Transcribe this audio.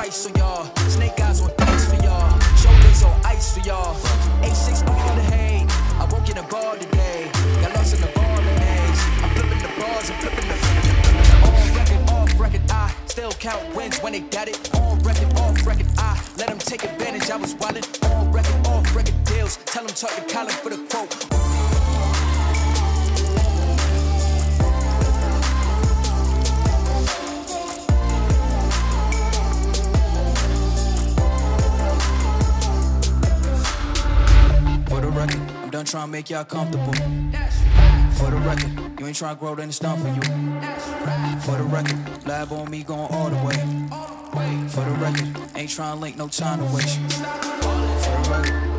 price on y'all. Snake eyes on ice for y'all. Shoulders on ice for y'all. A6 all the hate. I won't get a ball today. Got lost in the ball and A's. I'm flipping the bars, I'm flipping the on record, off record. I still count wins when they got it. On record, off record. I let them take advantage. I was wildin'. On record, off record deals. Tell them talk to Colin for the quote. I'm done trying to make y'all comfortable. For the record, you ain't trying to grow, then it's done for you. For the record, lab on me going all the way. For the record, ain't trying to link, no time to waste. For the record.